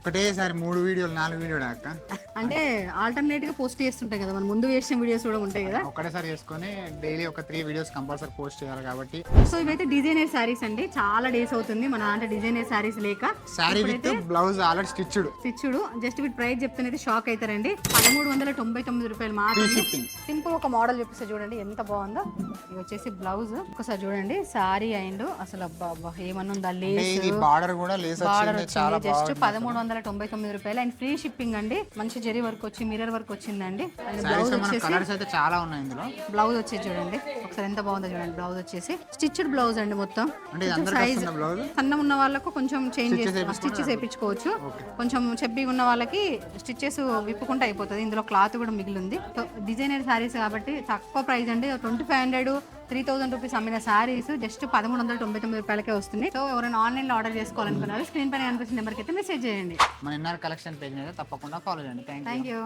ఒకటేసారి 3 వీడియోలు 4 వీడియోలు అక్క అంటే ఆల్టర్నేట్ గా పోస్ట్ చేస్తుంటాయి కదా, మన ముందు వేసిన వీడియోస్ కూడా ఉంటాయి కదా. ఒకటేసారి చేసుకొని డైలీ ఒక 3 వీడియోస్ కంపల్సరీ పోస్ట్ చేయాలి కాబట్టి. సో ఇవైతే డిజైనర్ శారీస్ అండి, చాలా డేస్ అవుతుంది మన అంటే డిజైనర్ శారీస్ లేక. Sari with blouse already stitched. Just వీటి ప్రైస్ చెప్తే షాక్ అవుతారండి. 1399 రూపాయలు మాత్రమే. సింపుల్ ఒక మోడల్ చూపిస్తే చూడండి ఎంత బాగుందో. ఇది వచ్చేసి బ్లౌజ్ ఒకసారి చూడండి, శారీ అండ్ అసలు అబ్బా ఏమన్నా లేస్, బార్డర్ కూడా లేస్ వచ్చింది, చాలా జస్ట్ 1399 రూపాయలు అండ్ ఫ్రీ షిప్పింగ్ అండి. మంచి జరీ వర్క్ వచ్చి మిర్రర్ వర్క్ వచ్చిందండి. అండ్ బ్లౌజ్ వచ్చేసి కలర్స్ అయితే చాలా ఉన్నాయి ఇందులో. బ్లౌజ్ వచ్చేసి చూడండి ఒకసారి ఎంత బాగుందో చూడండి. బ్లౌజ్ వచ్చేసి స్టిచ్డ్ బ్లౌజ్ అండి మొత్తం. సైజ్ సన్నం ఉన్న వాళ్ళకు కొంచెం చేంజ్ స్టిచెస్ వేయించుకోవచ్చు. కొంచెం చెబ్బిగా ఉన్న వాళ్ళకి స్టిచెస్ విప్పుకుంటే అయిపోతుంది. ఇందులో క్లాత్ కూడా మిగిలింది. డిజైనర్ శారీస్ కాబట్టి తక్కువ ప్రైస్ అండి. 2500 3000 రూపీస్ అమ్మిన శారీస్ జస్ట్ 1399 రూపాయలకే వస్తుంది. సో ఎవరైనా ఆన్లైన్ లో ఆర్డర్ చేసుకోవాలనుకున్నారు స్క్రీన్ పైన కనిపిస్తున్న నెంబర్కి అయితే మెసేజ్ చేయండి. మన ఎన్ఆర్ కలెక్షన్ పేజ్ మీద తప్పకుండా ఫాలో చేయండి. Thank you.